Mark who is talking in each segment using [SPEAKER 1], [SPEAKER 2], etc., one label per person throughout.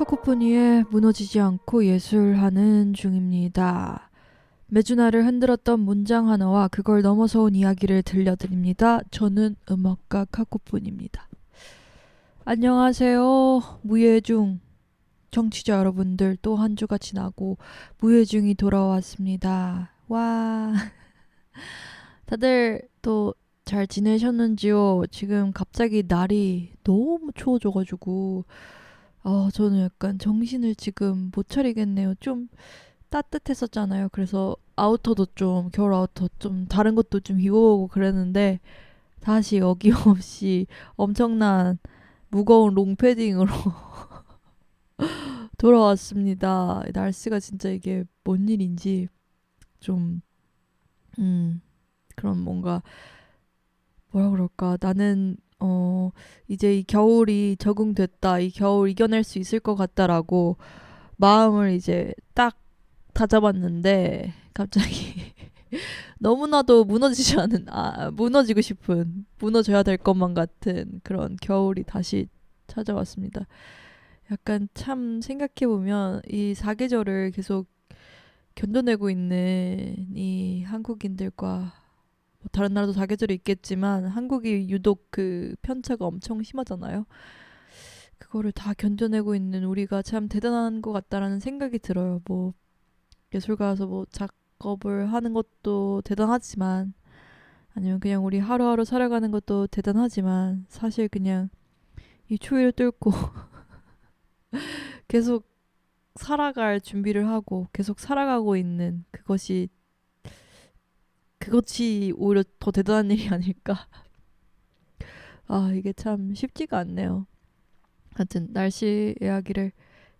[SPEAKER 1] 카코포니에 무너지지 않고 예술하는 중입니다. 매주 나를 흔들었던 문장 하나와 그걸 넘어서온 이야기를 들려드립니다. 저는 음악가 카코포니입니다. 안녕하세요. 무예중 청취자 여러분들, 또 한 주가 지나고 무예중이 돌아왔습니다. 와, 다들 또 잘 지내셨는지요? 지금 갑자기 날이 너무 추워져가지고 저는 약간 정신을 지금 못 차리겠네요. 좀 따뜻했었잖아요. 그래서 아우터도 좀, 겨울 아우터 좀 다른 것도 좀 입어보고 그랬는데 다시 어김없이 엄청난 무거운 롱패딩으로 돌아왔습니다. 날씨가 진짜 이게 뭔 일인지 좀, 그런 뭔가, 뭐라 그럴까. 나는, 이제 이 겨울이 적응됐다. 이 겨울 이겨낼 수 있을 것 같다라고 마음을 이제 딱 다잡았는데 갑자기 너무나도 무너지고 싶은, 무너져야 될 것만 같은 그런 겨울이 다시 찾아왔습니다. 약간 참 생각해보면 이 사계절을 계속 견뎌내고 있는 이 한국인들과, 뭐 다른 나라도 사계절이 있겠지만 한국이 유독 그 편차가 엄청 심하잖아요. 그거를 다 견뎌내고 있는 우리가 참 대단한 것 같다라는 생각이 들어요. 뭐 예술가라서 뭐 작업을 하는 것도 대단하지만, 아니면 그냥 우리 하루하루 살아가는 것도 대단하지만, 사실 그냥 이 추위를 뚫고 계속 살아갈 준비를 하고 계속 살아가고 있는 그것이 오히려 더 대단한 일이 아닐까. 이게 참 쉽지가 않네요. 하여튼 날씨 이야기를,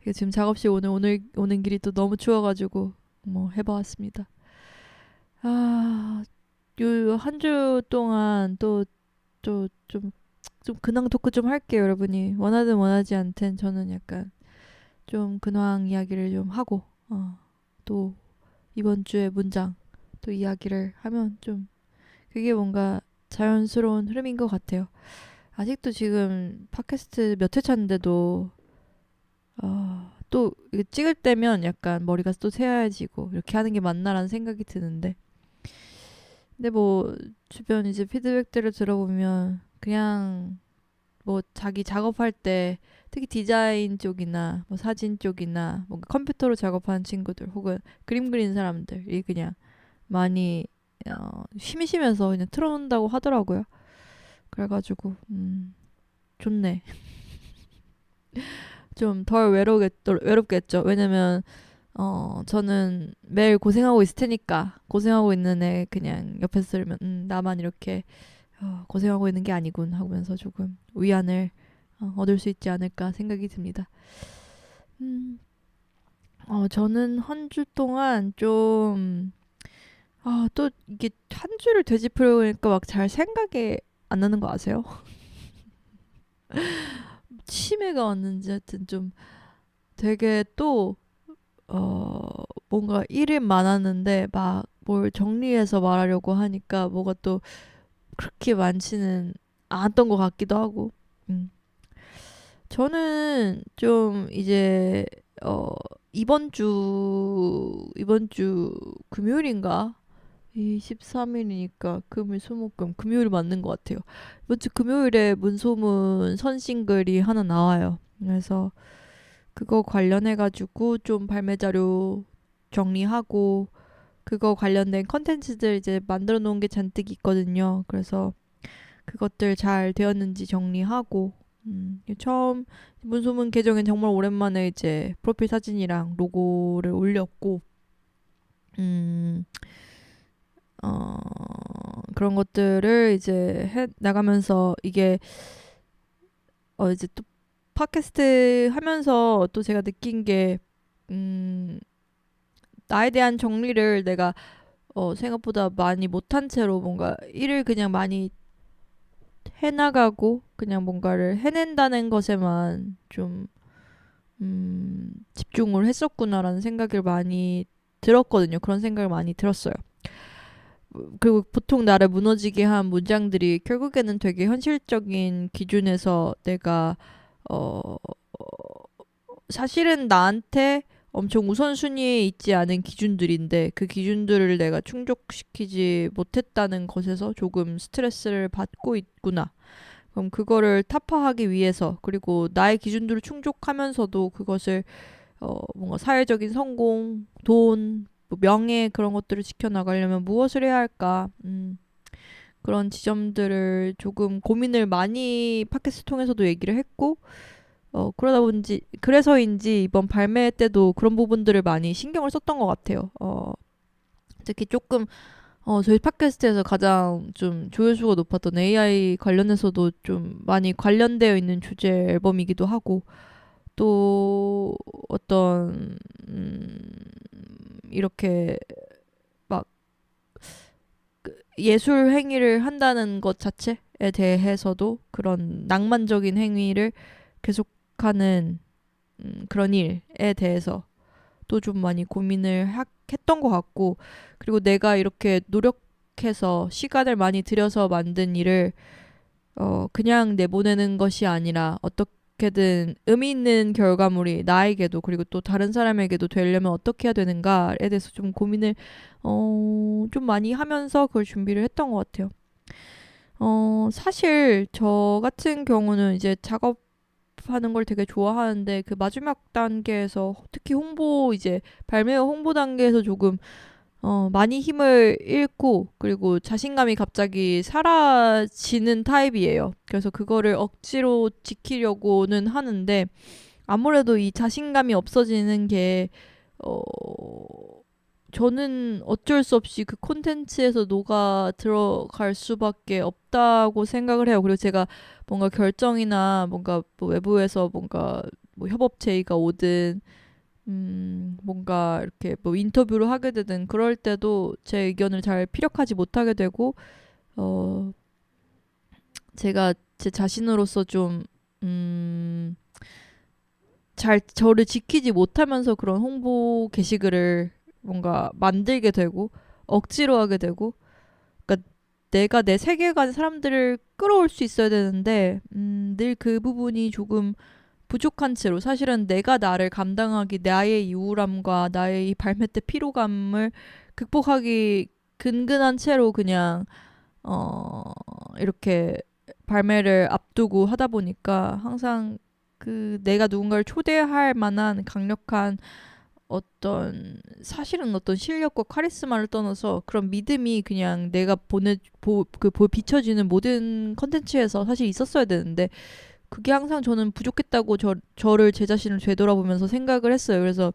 [SPEAKER 1] 이게 지금 작업실 오늘 오는 길이 또 너무 추워가지고 뭐 해봐왔습니다. 아, 요 한 주 동안 좀 근황 토크 좀 할게요. 여러분이 원하든 원하지 않든 저는 약간 좀 근황 이야기를 좀 하고, 또 이번 주에 문장 또 이야기를 하면 좀, 그게 뭔가 자연스러운 흐름인 것 같아요. 아직도 지금 팟캐스트 몇 회 차인데도 또 이게 찍을 때면 약간 머리가 또 새하얘지고 이렇게 하는 게 맞나라는 생각이 드는데, 근데 뭐 주변 이제 피드백들을 들어보면 그냥 뭐 자기 작업할 때, 특히 디자인 쪽이나 뭐 사진 쪽이나 뭔가 컴퓨터로 작업하는 친구들 혹은 그림 그리는 사람들이 그냥 많이 심심해서 그냥 틀어놓는다고 하더라고요. 그래가지고 좋네. 좀 덜 외롭겠죠. 왜냐면 저는 매일 고생하고 있을 테니까, 고생하고 있는 애 그냥 옆에서 들으면 나만 이렇게 고생하고 있는 게 아니군 하면서 조금 위안을 얻을 수 있지 않을까 생각이 듭니다. 음, 저는 한 주 동안 좀, 또 이게 한 주를 되짚으려니까 막 잘 생각이 안 나는 거 아세요? 치매가 왔는지 하여튼 좀 되게 또, 뭔가 일이 많았는데 막 뭘 정리해서 말하려고 하니까 뭐가 또 그렇게 많지는 않았던 것 같기도 하고. 음. 저는 좀 이제 어 이번 주 금요일인가? 23일이니까 금일 수목금 금요일 맞는 것 같아요. 이번 주 금요일에 문소문 선싱글이 하나 나와요. 그래서 그거 관련해 가지고 좀 발매 자료 정리하고, 그거 관련된 컨텐츠들 이제 만들어 놓은 게 잔뜩 있거든요. 그래서 그것들 잘 되었는지 정리하고, 처음 문소문 계정엔 정말 오랜만에 이제 프로필 사진이랑 로고를 올렸고, 음, 어, 그런 것들을 이제 해 나가면서, 이게 이제 또 팟캐스트 하면서 또 제가 느낀 게, 나에 대한 정리를 내가 생각보다 많이 못한 채로 뭔가 일을 그냥 많이 해나가고 그냥 뭔가를 해낸다는 것에만 좀 집중을 했었구나라는 생각을 많이 들었거든요. 그런 생각을 많이 들었어요. 그리고 보통 나를 무너지게 한 문장들이 결국에는 되게 현실적인 기준에서 내가 어, 사실은 나한테 엄청 우선순위에 있지 않은 기준들인데 그 기준들을 내가 충족시키지 못했다는 것에서 조금 스트레스를 받고 있구나. 그럼 그거를 타파하기 위해서 그리고 나의 기준들을 충족하면서도 그것을 뭔가 사회적인 성공, 돈, 뭐 명예 그런 것들을 지켜나가려면 무엇을 해야 할까? 그런 지점들을 조금 고민을 많이 팟캐스트 통해서도 얘기를 했고 그러다 보니 그래서인지 이번 발매 때도 그런 부분들을 많이 신경을 썼던 것 같아요. 특히 조금 저희 팟캐스트에서 가장 좀 조회수가 높았던 AI 관련해서도 좀 많이 관련되어 있는 주제 앨범이기도 하고 또 어떤 이렇게 막 예술 행위를 한다는 것 자체에 대해서도 그런 낭만적인 행위를 계속하는 그런 일에 대해서 또 좀 많이 고민을 했던 것 같고 그리고 내가 이렇게 노력해서 시간을 많이 들여서 만든 일을 그냥 내보내는 것이 아니라 어떻게든 의미 있는 결과물이 나에게도 그리고 또 다른 사람에게도 되려면 어떻게 해야 되는가에 대해서 좀 고민을 좀 많이 하면서 그걸 준비를 했던 것 같아요. 사실 저 같은 경우는 이제 작업하는 걸 되게 좋아하는데 그 마지막 단계에서 특히 이제 발매 후 홍보 단계에서 조금 많이 힘을 잃고 그리고 자신감이 갑자기 사라지는 타입이에요. 그래서 그거를 억지로 지키려고는 하는데 아무래도 이 자신감이 없어지는 게 어, 저는 어쩔 수 없이 그 콘텐츠에서 녹아 들어갈 수밖에 없다고 생각을 해요. 그리고 제가 뭔가 결정이나 뭔가 뭐 외부에서 뭔가 뭐 협업 제의가 오든 뭔가 이렇게 뭐 인터뷰를 하게 되든 그럴 때도 제 의견을 잘 피력하지 못하게 되고 어 제가 제 자신으로서 좀 잘 저를 지키지 못하면서 그런 홍보 게시글을 뭔가 만들게 되고 억지로 하게 되고 그러니까 내가 내 세계관에 사람들을 끌어올 수 있어야 되는데 늘 그 부분이 조금 부족한 채로 사실은 내가 나를 감당하기 나의 이 우울함과 나의 이 발매 때 피로감을 극복하기 근근한 채로 그냥 이렇게 발매를 앞두고 하다 보니까 항상 그 내가 누군가를 초대할 만한 강력한 어떤 사실은 어떤 실력과 카리스마를 떠나서 그런 믿음이 그냥 내가 비춰지는 모든 컨텐츠에서 사실 있었어야 되는데 그게 항상 저는 부족했다고 저를 제 자신을 되돌아보면서 생각을 했어요. 그래서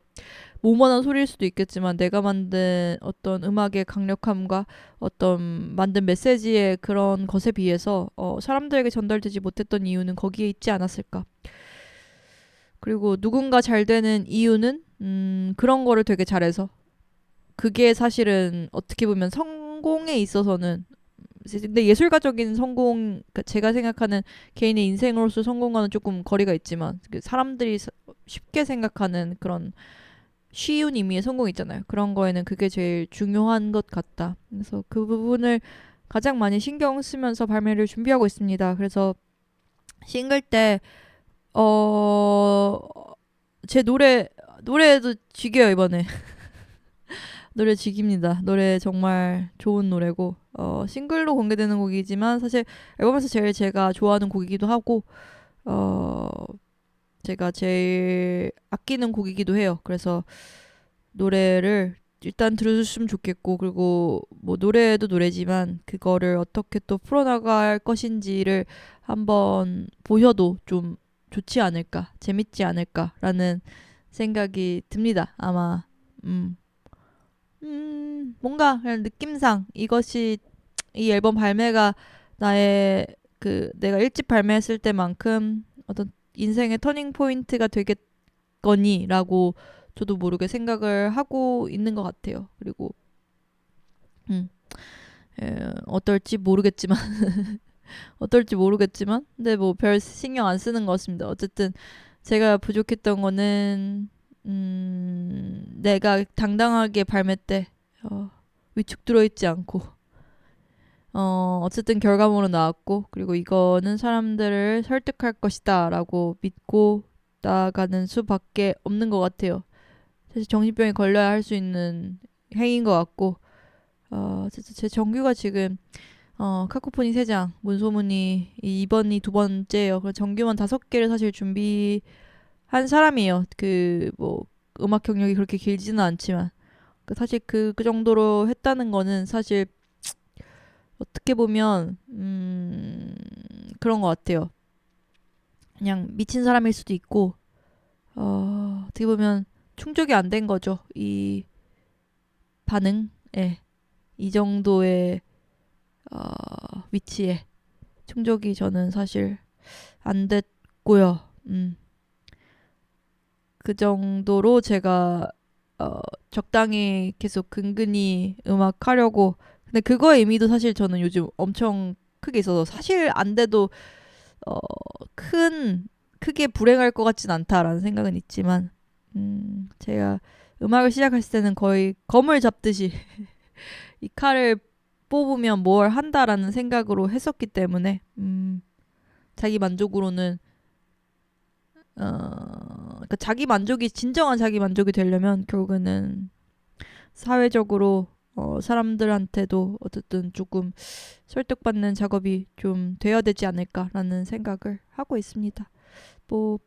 [SPEAKER 1] 모모한 소리일 수도 있겠지만 내가 만든 어떤 음악의 강력함과 어떤 만든 메시지의 그런 것에 비해서 사람들에게 전달되지 못했던 이유는 거기에 있지 않았을까. 그리고 누군가 잘 되는 이유는 그런 거를 되게 잘해서 그게 사실은 어떻게 보면 성공에 있어서는 근데 예술가적인 성공 그러니까 제가 생각하는 개인의 인생으로서 성공과는 조금 거리가 있지만 사람들이 쉽게 생각하는 그런 쉬운 의미의 성공 있잖아요. 그런 거에는 그게 제일 중요한 것 같다. 그래서 그 부분을 가장 많이 신경 쓰면서 발매를 준비하고 있습니다. 그래서 싱글 때 어, 제 노래도 죽여요, 이번에. 노래 죽입니다. 노래 정말 좋은 노래고, 싱글로 공개되는 곡이지만, 사실 앨범에서 제일 제가 좋아하는 곡이기도 하고, 어, 제가 제일 아끼는 곡이기도 해요. 그래서 노래를 일단 들어주시면 좋겠고, 그리고 뭐 노래도 노래지만, 그거를 어떻게 또 풀어나갈 것인지를 한번 보셔도 좀 좋지 않을까, 재밌지 않을까라는 생각이 듭니다. 아마, 뭔가 그냥 느낌상 이것이 이 앨범 발매가 나의 그 내가 일집 발매했을 때만큼 어떤 인생의 터닝 포인트가 되겠거니라고 저도 모르게 생각을 하고 있는 것 같아요. 그리고 음, 어떨지 모르겠지만 근데 뭐 별 신경 안 쓰는 것 같습니다. 어쨌든 제가 부족했던 거는 내가 당당하게 발매 때 위축 들어있지 않고 어쨌든 결과물은 나왔고 그리고 이거는 사람들을 설득할 것이다 라고 믿고 나가는 수밖에 없는 것 같아요. 사실 정신병에 걸려야 할 수 있는 행위인 것 같고, 제 정규가 지금 카코포니 3장, 문소문이 이번이 2번째예요. 그래서 정규만 5개를 사실 준비한 사람이에요. 뭐 음악 경력이 그렇게 길지는 않지만 사실 그 정도로 했다는 거는 사실 어떻게 보면 그런 것 같아요. 그냥 미친 사람일 수도 있고 어떻게 보면 충족이 안 된 거죠. 이 반응에 이 정도의 위치에 충족이 저는 사실 안 됐고요. 그 정도로 제가 적당히 계속 근근히 음악 하려고. 근데 그거의 의미도 사실 저는 요즘 엄청 크게 있어서 사실 안 돼도 어, 크게 불행할 것 같진 않다라는 생각은 있지만 제가 음악을 시작했을 때는 거의 검을 잡듯이 이 칼을 뽑으면 뭘 한다라는 생각으로 했었기 때문에 자기 만족으로는 그러니까 자기 만족이 진정한 자기 만족이 되려면 결국에는 사회적으로 사람들한테도 어쨌든 조금 설득받는 작업이 좀 되어야 되지 않을까라는 생각을 하고 있습니다. 뭐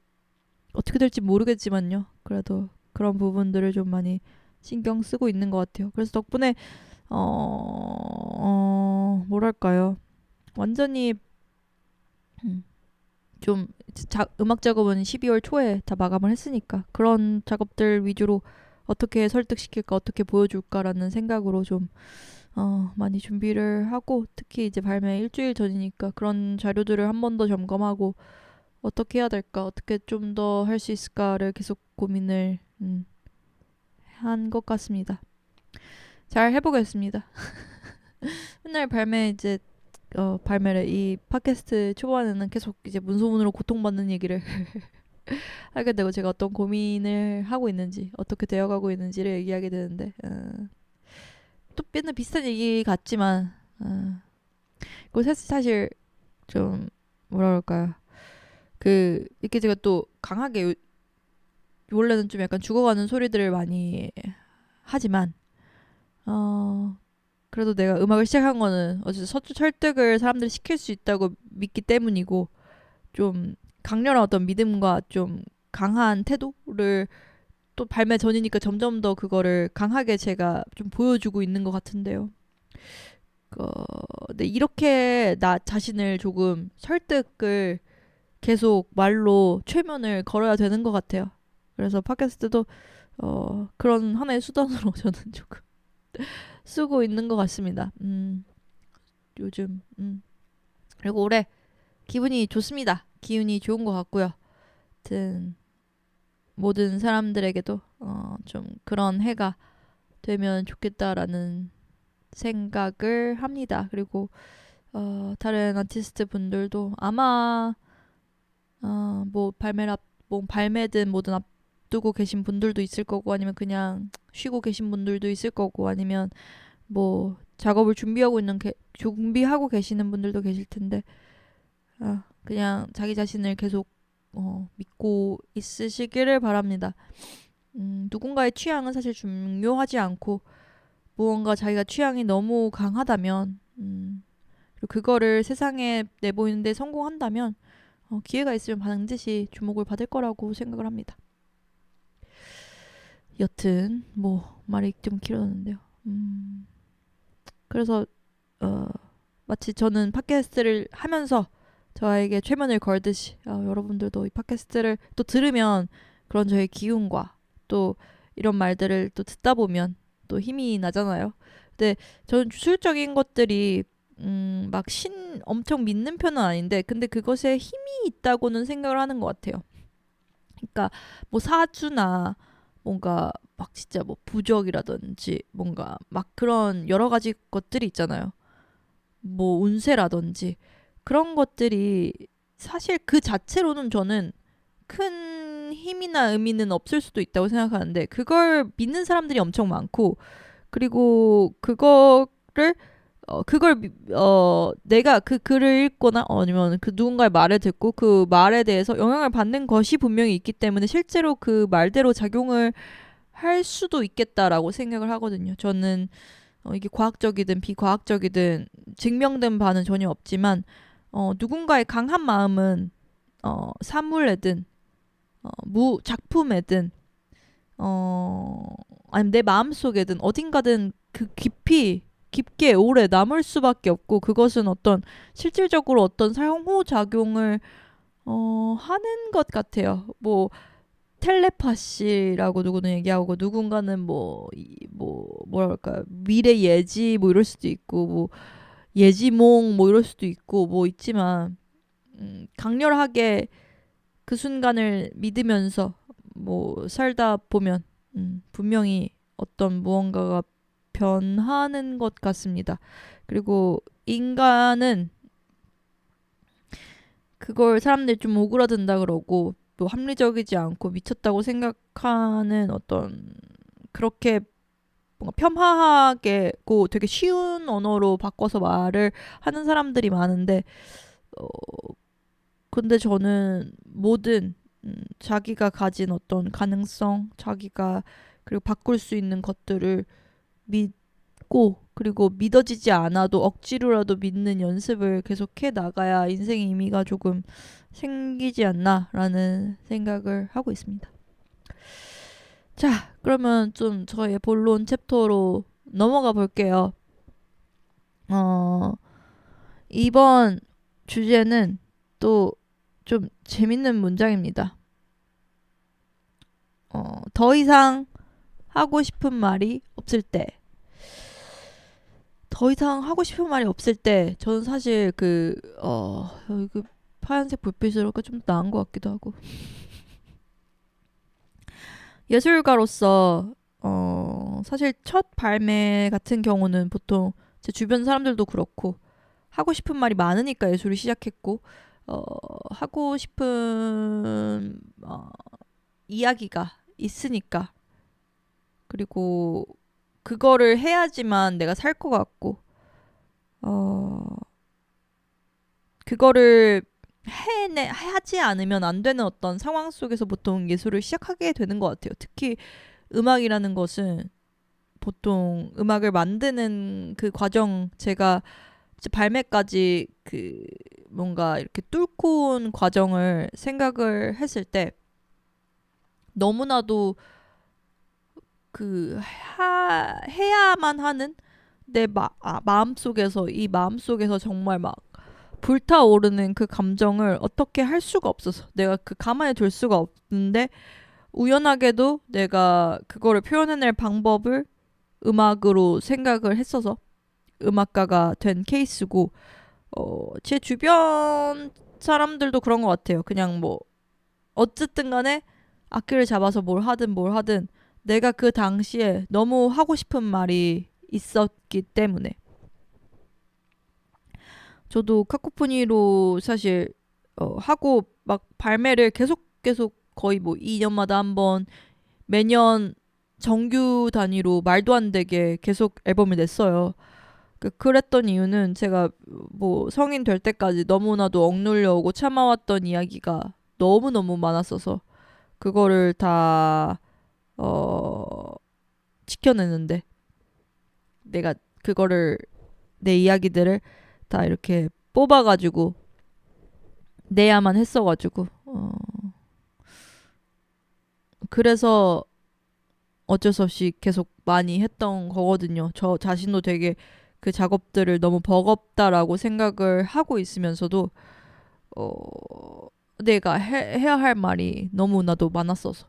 [SPEAKER 1] 어떻게 될지 모르겠지만요. 그래도 그런 부분들을 좀 많이 신경 쓰고 있는 것 같아요. 그래서 덕분에 뭐랄까요? 완전히 좀 음악 작업은 12월 초에 다 마감을 했으니까 그런 작업들 위주로 어떻게 설득시킬까, 어떻게 보여줄까라는 생각으로 좀 많이 준비를 하고, 특히 이제 발매 일주일 전이니까 그런 자료들을 한 번 더 점검하고 어떻게 해야 될까, 어떻게 좀 더 할 수 있을까를 계속 고민을 한 것 같습니다. 잘 해보겠습니다. 맨날 발매를 이 팟캐스트 초반에는 계속 이제 문소문으로 고통받는 얘기를 하게 되고 제가 어떤 고민을 하고 있는지 어떻게 되어가고 있는지를 얘기하게 되는데 또 맨날 비슷한 얘기 같지만 그거 사실 좀 뭐라 그럴까요? 이렇게 제가 또 강하게 원래는 좀 약간 죽어가는 소리들을 많이 하지만 그래도 내가 음악을 시작한 거는 어쨌든 설득을 사람들이 시킬 수 있다고 믿기 때문이고 좀 강렬한 어떤 믿음과 좀 강한 태도를 또 발매 전이니까 점점 더 그거를 강하게 제가 좀 보여주고 있는 것 같은데요. 근데 이렇게 나 자신을 조금 설득을 계속 말로 최면을 걸어야 되는 것 같아요. 그래서 팟캐스트도 그런 하나의 수단으로 저는 조금 쓰고 있는 것 같습니다. 요즘 그리고 올해 기분이 좋습니다. 기운이 좋은 것 같고요. 하여튼 모든 사람들에게도 좀 그런 해가 되면 좋겠다라는 생각을 합니다. 그리고 다른 아티스트 분들도 아마 뭐 발매든 뭐든 앞두고 계신 분들도 있을 거고 아니면 그냥 쉬고 계신 분들도 있을 거고 아니면 뭐 작업을 준비하고 계시는 분들도 계실 텐데 그냥 자기 자신을 계속 믿고 있으시기를 바랍니다. 누군가의 취향은 사실 중요하지 않고 무언가 자기가 취향이 너무 강하다면 그리고 그거를 세상에 내보이는데 성공한다면 기회가 있으면 반드시 주목을 받을 거라고 생각을 합니다. 여튼 뭐 말이 좀 길었는데요. 그래서 마치 저는 팟캐스트를 하면서 저에게 최면을 걸듯이 여러분들도 이 팟캐스트를 또 들으면 그런 저의 기운과 또 이런 말들을 또 듣다 보면 또 힘이 나잖아요. 근데 저는 주술적인 것들이 막 엄청 믿는 편은 아닌데 근데 그것에 힘이 있다고는 생각을 하는 것 같아요. 그러니까 뭐 사주나 뭔가 막 진짜 뭐 부적이라든지 뭔가 막 그런 여러 가지 것들이 있잖아요. 뭐 운세라든지 그런 것들이 사실 그 자체로는 저는 큰 힘이나 의미는 없을 수도 있다고 생각하는데 그걸 믿는 사람들이 엄청 많고 그리고 그거를 내가 그 글을 읽거나 아니면 그 누군가의 말을 듣고 그 말에 대해서 영향을 받는 것이 분명히 있기 때문에 실제로 그 말대로 작용을 할 수도 있겠다라고 생각을 하거든요. 저는 이게 과학적이든 비과학적이든 증명된 바는 전혀 없지만 누군가의 강한 마음은 사물에든 작품에든 아니면 내 마음속에든 어딘가든 그 깊게 오래 남을 수밖에 없고 그것은 어떤 실질적으로 어떤 상호작용을 하는 것 같아요. 뭐 텔레파시라고 누구는 얘기하고 누군가는 뭐랄까 미래 예지 뭐 이럴 수도 있고 뭐 예지몽 뭐 이럴 수도 있고 뭐 있지만 강렬하게 그 순간을 믿으면서 뭐 살다 보면 분명히 어떤 무언가가 변하는 것 같습니다. 그리고 인간은 그걸 사람들이 좀 오그라든다 그러고 또 합리적이지 않고 미쳤다고 생각하는 어떤 그렇게 뭔가 폄하하게고 되게 쉬운 언어로 바꿔서 말을 하는 사람들이 많은데 어, 근데 저는 모든 자기가 가진 어떤 가능성, 자기가 그리고 바꿀 수 있는 것들을 믿고 그리고 믿어지지 않아도 억지로라도 믿는 연습을 계속해 나가야 인생의 의미가 조금 생기지 않나라는 생각을 하고 있습니다. 자, 그러면 좀 저의 본론 챕터로 넘어가 볼게요. 어, 이번 주제는 또 좀 재밌는 문장입니다. 더 이상 하고 싶은 말이 없을 때. 더 이상 하고 싶은 말이 없을 때, 저는 사실 이거 파란색 불빛으로 좀 나은 것 같기도 하고. 예술가로서, 사실 첫 발매 같은 경우는 보통 제 주변 사람들도 그렇고, 하고 싶은 말이 많으니까 예술을 시작했고, 하고 싶은, 이야기가 있으니까. 그리고 그거를 해야지만 내가 살 것 같고, 어, 그거를 하지 않으면 안 되는 어떤 상황 속에서 보통 예술을 시작하게 되는 것 같아요. 특히 음악이라는 것은 보통 음악을 만드는 그 과정, 제가 발매까지 그 뭔가 이렇게 뚫고 온 과정을 생각을 했을 때 너무나도 해야만 하는 마음속에서 이 마음속에서 정말 막 불타오르는 그 감정을 어떻게 할 수가 없어서 내가 그 가만히 둘 수가 없는데 우연하게도 내가 그거를 표현해낼 방법을 음악으로 생각을 했어서 음악가가 된 케이스고 제 주변 사람들도 그런 것 같아요. 그냥 뭐 어쨌든 간에 악기를 잡아서 뭘 하든 내가 그 당시에 너무 하고 싶은 말이 있었기 때문에 저도 카코포니로 사실 하고 막 발매를 계속 거의 뭐 2년마다 한 번 매년 정규 단위로 말도 안 되게 계속 앨범을 냈어요. 그랬던 이유는 제가 뭐 성인 될 때까지 너무나도 억눌려 오고 참아왔던 이야기가 너무너무 많았어서 그거를 다 어, 지켜내는데 내가 그거를 내 이야기들을 다 이렇게 뽑아가지고 내야만 했어가지고 그래서 어쩔 수 없이 계속 많이 했던 거거든요. 저 자신도 되게 그 작업들을 너무 버겁다라고 생각을 하고 있으면서도 내가 해야 할 말이 너무나도 많았어서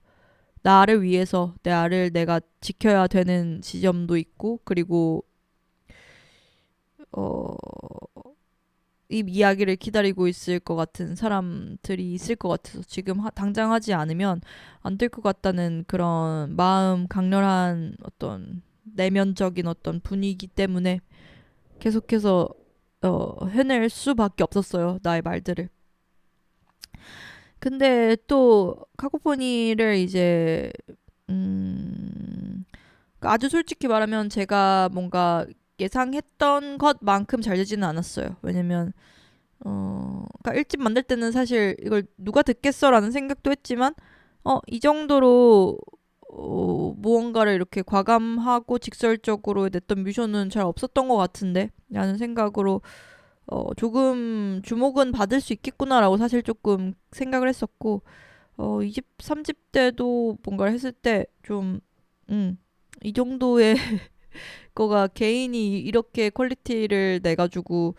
[SPEAKER 1] 나를 위해서 나를 내가 지켜야 되는 지점도 있고 그리고 어, 이 이야기를 기다리고 있을 것 같은 사람들이 있을 것 같아서 지금 당장 하지 않으면 안 될 것 같다는 그런 마음 강렬한 어떤 내면적인 어떤 분위기 때문에 계속해서 해낼 수밖에 없었어요. 나의 말들을. 근데 또 카코포니를 이제 아주 솔직히 말하면 제가 뭔가 예상했던 것만큼 잘 되지는 않았어요. 왜냐면 그러니까 1집 만들 때는 사실 이걸 누가 듣겠어라는 생각도 했지만 이 정도로 무언가를 이렇게 과감하고 직설적으로 냈던 뮤션은 잘 없었던 것 같은데 라는 생각으로 조금 주목은 받을 수 있겠구나라고 사실 조금 생각을 했었고 2집, 3집 때도 뭔가를 했을 때 좀 이 정도의 거가 개인이 이렇게 퀄리티를 내가지고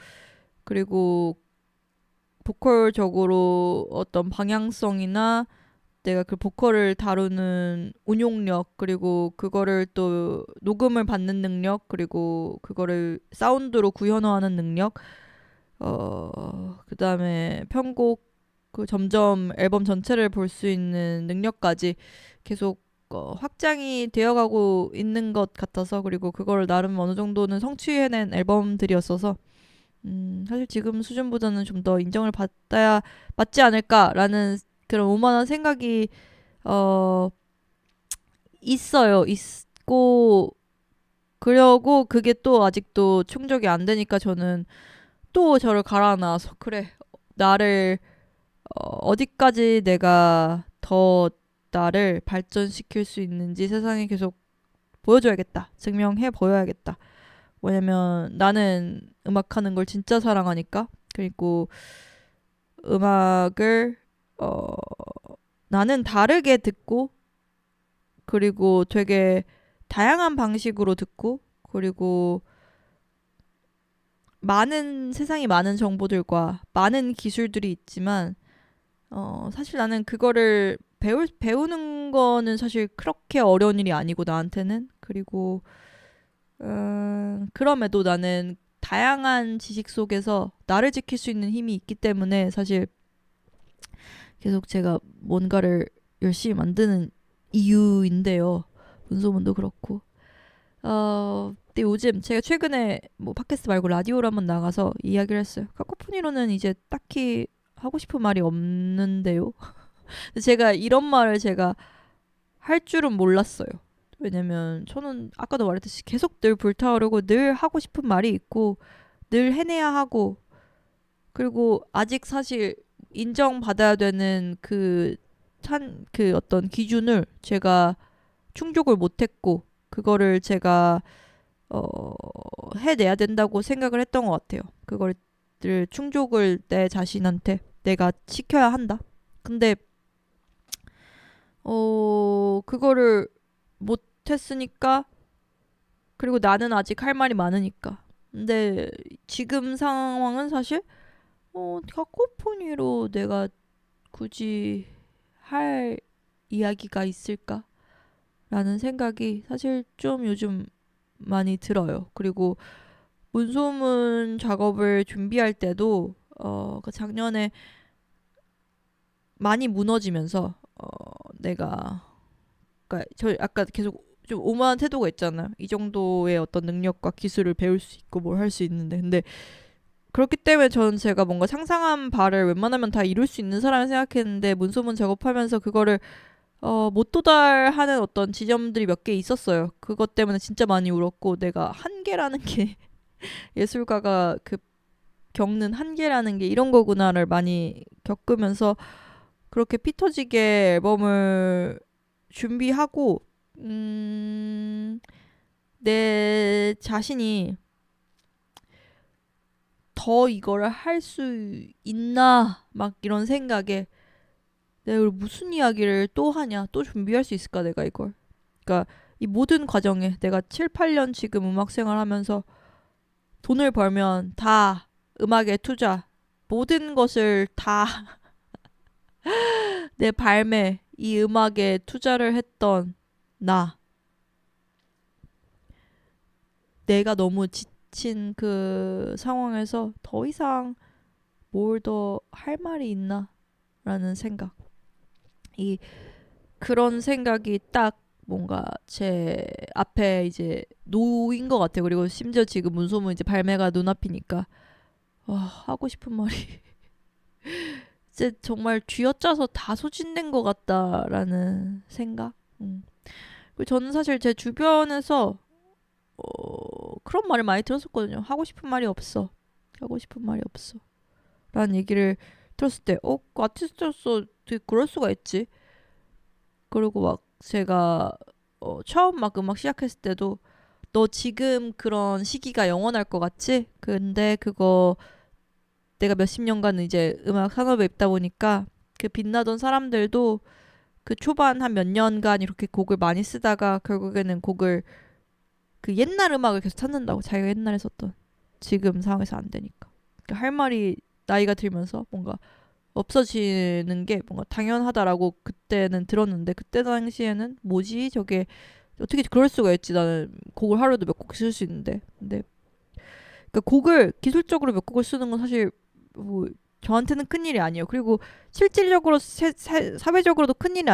[SPEAKER 1] 그리고 보컬적으로 어떤 방향성이나 내가 그 보컬을 다루는 운용력 그리고 그거를 또 녹음을 받는 능력 그리고 그거를 사운드로 구현화하는 능력 그다음에 편곡 그 점점 앨범 전체를 볼 수 있는 능력까지 계속 확장이 되어가고 있는 것 같아서 그리고 그걸 나름 어느 정도는 성취해낸 앨범들이었어서 사실 지금 수준보다는 좀 더 인정을 받아야 맞지 않을까라는 그런 오만한 생각이 어 있어요. 있고 그려고 그게 또 아직도 충족이 안 되니까 저는 또 저를 갈아놔서 그래 나를 어디까지 내가 더 나를 발전시킬 수 있는지 세상에 계속 보여줘야겠다. 증명해 보여야겠다. 왜냐면 나는 음악하는 걸 진짜 사랑하니까. 그리고 음악을 어, 나는 다르게 듣고 그리고 되게 다양한 방식으로 듣고 그리고 많은 세상에 많은 정보들과 많은 기술들이 있지만 사실 나는 그거를 배우는 거는 사실 그렇게 어려운 일이 아니고 나한테는 그리고 그럼에도 나는 다양한 지식 속에서 나를 지킬 수 있는 힘이 있기 때문에 사실 계속 제가 뭔가를 열심히 만드는 이유인데요. 문소문도 그렇고. 근데 요즘 제가 최근에 뭐 팟캐스트 말고 라디오로 한번 나가서 이야기를 했어요. 카코포니로는 이제 딱히 하고 싶은 말이 없는데요. 제가 이런 말을 제가 할 줄은 몰랐어요. 왜냐면 저는 아까도 말했듯이 계속 늘 불타오르고 늘 하고 싶은 말이 있고 늘 해내야 하고 그리고 아직 사실 인정받아야 되는 그 어떤 기준을 제가 충족을 못했고 그거를 제가 해내야 된다고 생각을 했던 것 같아요. 그거를 충족을 내 자신한테 내가 시켜야 한다. 근데 그거를 못했으니까 그리고 나는 아직 할 말이 많으니까. 근데 지금 상황은 사실 카코포니로 내가 굳이 할 이야기가 있을까라는 생각이 사실 좀 요즘 많이 들어요. 그리고 문소문 작업을 준비할 때도 그 작년에 많이 무너지면서 내가 그러니까 저 아까 계속 좀 오만한 태도가 있잖아요. 이 정도의 어떤 능력과 기술을 배울 수 있고 뭘 할 수 있는데 근데 그렇기 때문에 저는 제가 뭔가 상상한 바를 웬만하면 다 이룰 수 있는 사람을 생각했는데 문소문 작업하면서 그거를 못 도달하는 어떤 지점들이 몇 개 있었어요. 그것 때문에 진짜 많이 울었고 내가 한계라는 게 예술가가 그 겪는 한계라는 게 이런 거구나를 많이 겪으면서 그렇게 피 터지게 앨범을 준비하고 내 자신이 더 이거를 할 수 있나 막 이런 생각에 내가 이걸 무슨 이야기를 또 하냐 또 준비할 수 있을까 내가 이걸 그러니까 이 모든 과정에 내가 7, 8년 지금 음악 생활하면서 돈을 벌면 다 음악에 투자 모든 것을 다 내 발매 이 음악에 투자를 했던 나 내가 너무 지친 그 상황에서 더 이상 뭘 더 할 말이 있나 라는 생각 이 그런 생각이 딱 뭔가 제 앞에 이제 놓인 것 같아요. 그리고 심지어 지금 문소문 이제 발매가 눈앞이니까 하고 싶은 말이 이제 정말 쥐어짜서 다 소진된 것 같다라는 생각. 그리고 저는 사실 제 주변에서 그런 말을 많이 들었었거든요. 하고 싶은 말이 없어. 하고 싶은 말이 없어. 라는 얘기를 들었을 때, 그 아티스트로서 되게 그럴 수가 있지. 그리고 막 제가 처음 막 음악 시작했을 때도 너 지금 그런 시기가 영원할 것 같지? 근데 그거 내가 몇십 년간 이제 음악 산업에 있다 보니까 그 빛나던 사람들도 그 초반 한 몇 년간 이렇게 곡을 많이 쓰다가 결국에는 곡을 그 옛날 음악을 계속 찾는다고. 자기가 옛날에 썼던. 지금 상황에서 안 되니까. 그러니까 할 말이 나이가 들면서 뭔가 없어지는 게 뭔가 당연하다라고 그때는 들었는데, 그때 당시에는 뭐지 저게 어떻게 그럴 수가 있지, 나는 곡을 하루에도 몇 곡 쓸 수 있는데. 근데 그러니까 곡을 기술적으로 몇 곡을 쓰는 건 사실 뭐 저한테는 큰일이 아니에요. 그리고 실질적으로 사회적으로도 큰일이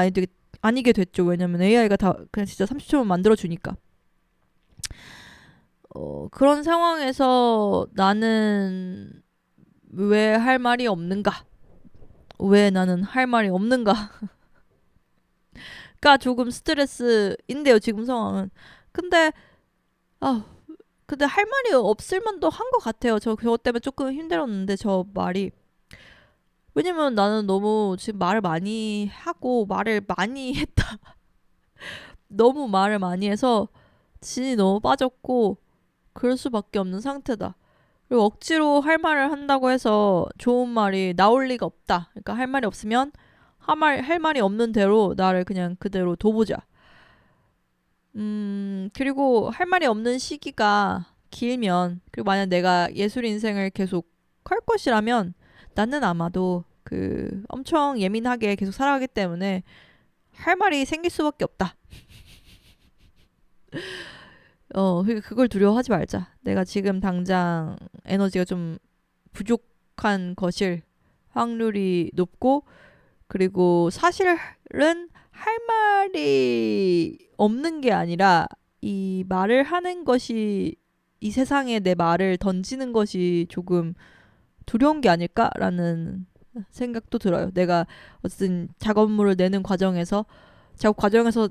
[SPEAKER 1] 아니게 됐죠. 왜냐면 AI가 다 그냥 진짜 30초만 만들어주니까. 그런 상황에서 나는 왜 할 말이 없는가? 왜 나는 할 말이 없는가? 가 조금 스트레스인데요, 지금 상황은. 근데, 아, 근데 할 말이 없을 만도 한 것 같아요. 그것 때문에 조금 힘들었는데, 저 말이. 왜냐면 나는 너무 지금 말을 많이 하고, 말을 많이 했다. 너무 말을 많이 해서, 진이 너무 빠졌고, 그럴 수밖에 없는 상태다. 그리고 억지로 할 말을 한다고 해서 좋은 말이 나올 리가 없다. 그러니까 할 말이 없으면 할 말이 없는 대로 나를 그냥 그대로 둬보자. 그리고 할 말이 없는 시기가 길면, 그리고 만약 내가 예술 인생을 계속 할 것이라면 나는 아마도 그 엄청 예민하게 계속 살아가기 때문에 할 말이 생길 수밖에 없다. 그걸 두려워하지 말자. 내가 지금 당장 에너지가 좀 부족한 것일 확률이 높고, 그리고 사실은 할 말이 없는 게 아니라 이 말을 하는 것이, 이 세상에 내 말을 던지는 것이 조금 두려운 게 아닐까라는 생각도 들어요. 내가 어쨌든 작업물을 내는 과정에서 작업 과정에서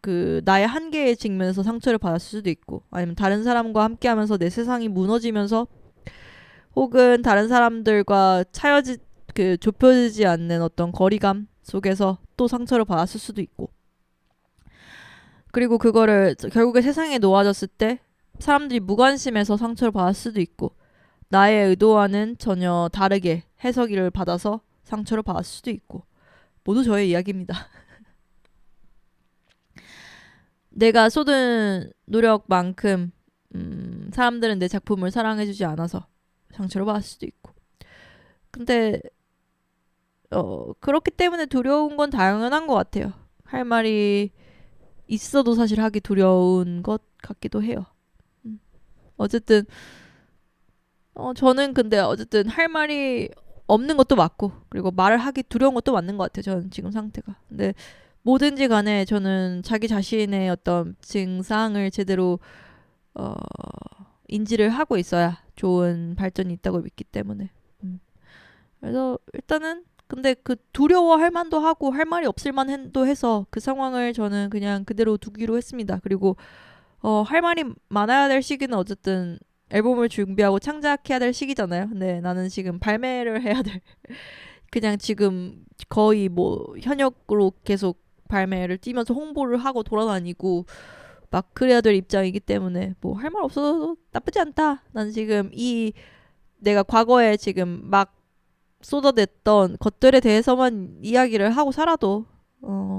[SPEAKER 1] 그 나의 한계에 직면해서 상처를 받았을 수도 있고, 아니면 다른 사람과 함께하면서 내 세상이 무너지면서, 혹은 다른 사람들과 좁혀지지 않는 어떤 거리감 속에서 또 상처를 받았을 수도 있고, 그리고 그거를 결국에 세상에 놓아졌을 때 사람들이 무관심해서 상처를 받았을 수도 있고, 나의 의도와는 전혀 다르게 해석을 받아서 상처를 받았을 수도 있고, 모두 저의 이야기입니다. 내가 쏟은 노력만큼 사람들은 내 작품을 사랑해주지 않아서 상처를 받을 수도 있고. 근데 그렇기 때문에 두려운 건 당연한 것 같아요. 할 말이 있어도 사실 하기 두려운 것 같기도 해요. 어쨌든 저는 근데 어쨌든 할 말이 없는 것도 맞고, 그리고 말을 하기 두려운 것도 맞는 것 같아요. 저는 지금 상태가. 근데 뭐든지 간에 저는 자기 자신의 어떤 증상을 제대로 인지를 하고 있어야 좋은 발전이 있다고 믿기 때문에. 그래서 일단은 근데 그 두려워할 만도 하고 할 말이 없을 만도 해서 그 상황을 저는 그냥 그대로 두기로 했습니다. 그리고 할 말이 많아야 될 시기는 어쨌든 앨범을 준비하고 창작해야 될 시기잖아요. 근데 나는 지금 발매를 해야 될 그냥 지금 거의 뭐 현역으로 계속 발매를 뛰면서 홍보를 하고 돌아다니고 막 그래야 될 입장이기 때문에 뭐 할 말 없어도 나쁘지 않다. 난 지금 내가 과거에 지금 막 쏟아냈던 것들에 대해서만 이야기를 하고 살아도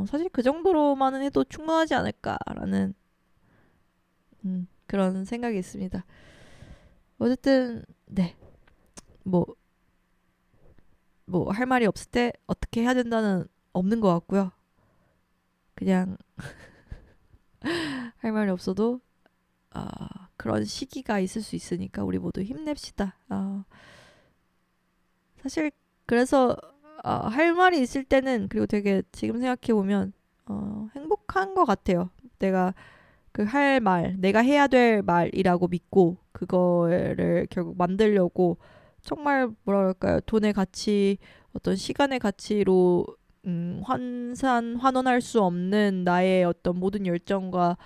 [SPEAKER 1] 사실 그 정도로만은 해도 충분하지 않을까라는 그런 생각이 있습니다. 어쨌든 네, 뭐 할 말이 없을 때 어떻게 해야 된다는 없는 것 같고요. 그냥 할 말이 없어도 그런 시기가 있을 수 있으니까 우리 모두 힘냅시다. 사실 그래서 할 말이 있을 때는, 그리고 되게 지금 생각해 보면 행복한 것 같아요. 내가 그 할 말, 내가 해야 될 말이라고 믿고 그거를 결국 만들려고 정말 뭐랄까요, 돈의 가치, 어떤 시간의 가치로 환원할 수 없는 나의 어떤 모든 열정과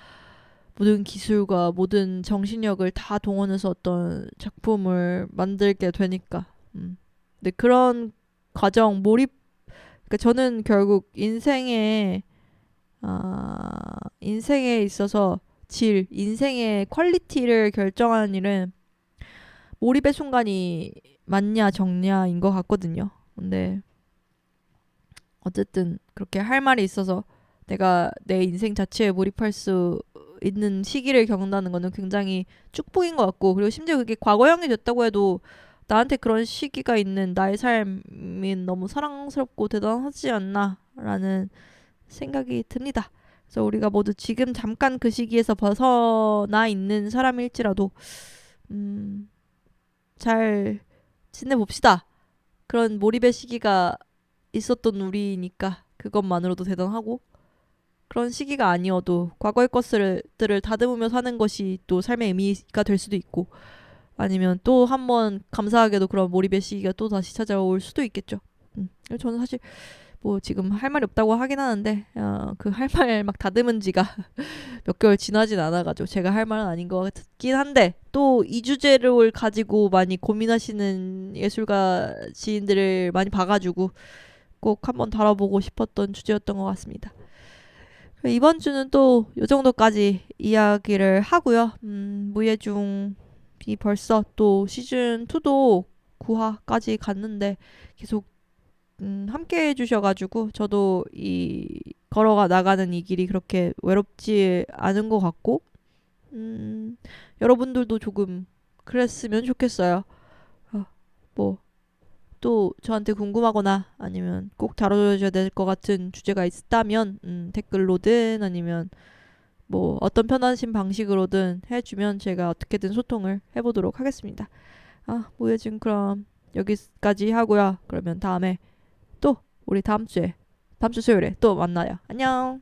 [SPEAKER 1] 모든 기술과 모든 정신력을 다 동원해서 어떤 작품을 만들게 되니까. 근데 그런 과정 몰입 그러니까 저는 결국 인생에 있어서 인생의 퀄리티를 결정하는 일은 몰입의 순간이 많냐 적냐인 것 같거든요. 근데 어쨌든 그렇게 할 말이 있어서 내가 내 인생 자체에 몰입할 수 있는 시기를 겪는다는 거는 굉장히 축복인 것 같고, 그리고 심지어 그게 과거형이 됐다고 해도 나한테 그런 시기가 있는 나의 삶이 너무 사랑스럽고 대단하지 않나라는 생각이 듭니다. 그래서 우리가 모두 지금 잠깐 그 시기에서 벗어나 있는 사람일지라도 음, 잘 지내봅시다. 그런 몰입의 시기가 있었던 우리니까 그것만으로도 대단하고, 그런 시기가 아니어도 과거의 것들을 다듬으며 사는 것이 또 삶의 의미가 될 수도 있고, 아니면 또 한 번 감사하게도 그런 몰입의 시기가 또 다시 찾아올 수도 있겠죠. 저는 사실 뭐 지금 할 말이 없다고 하긴 하는데 그 할 말 막 다듬은 지가 몇 개월 지나진 않아가지고 제가 할 말은 아닌 것 같긴 한데, 또 이 주제를 가지고 많이 고민하시는 예술가 지인들을 많이 봐가지고 꼭 한번 다뤄보고 싶었던 주제였던 것 같습니다. 이번 주는 또 요 정도까지 이야기를 하고요. 무예중이 벌써 또 시즌 2도 9화까지 갔는데 계속 함께 해주셔가지고 저도 이 걸어가 나가는 이 길이 그렇게 외롭지 않은 것 같고, 여러분들도 조금 그랬으면 좋겠어요. 뭐 또 저한테 궁금하거나 아니면 꼭 다뤄줘야 될 것 같은 주제가 있다면 댓글로든 아니면 뭐 어떤 편하신 방식으로든 해주면 제가 어떻게든 소통을 해보도록 하겠습니다. 뭐야 지금 그럼 여기까지 하고요. 그러면 또 우리 다음 주 수요일에 또 만나요. 안녕.